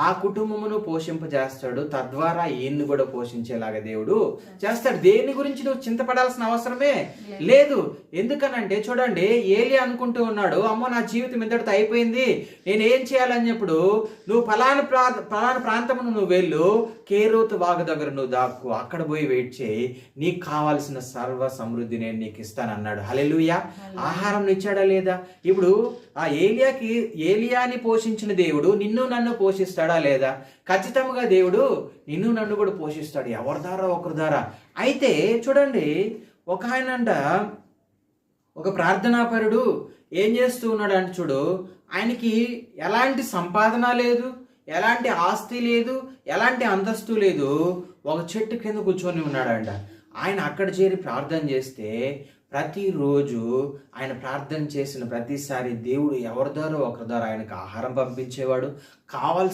ఆ కుటుంబమును పోషింపజేస్తాడు, తద్వారా ఈయన్ని కూడా పోషించేలాగా దేవుడు చేస్తాడు. దేని గురించి నువ్వు చింతపడాల్సిన అవసరమే లేదు. ఎందుకనంటే చూడండి, ఏలి అనుకుంటూ ఉన్నాడు, అమ్మో నా జీవితం ఇంతటితో అయిపోయింది, నేను ఏం చేయాలని చెప్పుడు, నువ్వు ఫలానా ప్రాంతమును నువ్వు వెళ్ళు, కేరోతు వాగు దగ్గర నువ్వు దాక్కు, అక్కడ పోయి వెయిట్ చేయి, నీకు కావాల్సిన సర్వ సమృద్ధి నేను నీకు ఇస్తానన్నాడు. హల్లెలూయా. ఆహారం ఇచ్చాడా లేదా? ఇప్పుడు ఆ ఏలియాని పోషించిన దేవుడు నిన్ను నన్ను పోషిస్తాడా లేదా? ఖచ్చితంగా దేవుడు నిన్ను నన్ను కూడా పోషిస్తాడు, ఎవరి ద్వారా ఒకరి ద్వారా. అయితే చూడండి, ఒక ఆయనంట, ఒక ప్రార్థనాపరుడు ఏం చేస్తూ ఉన్నాడు అంటే చూడు, ఆయనకి ఎలాంటి సంపాదన లేదు, ఎలాంటి ఆస్తి లేదు, ఎలాంటి అంతస్తు లేదు, ఒక చెట్టు కింద కూర్చొని ఉన్నాడంట. ఆయన అక్కడ చేరి ప్రార్థన చేస్తే ప్రతిరోజు ఆయన ప్రార్థన చేసిన ప్రతిసారి దేవుడు ఎవరి ద్వారా ఒకరి ద్వారా ఆయనకు ఆహారం పంపించేవాడు, కావాల్సిన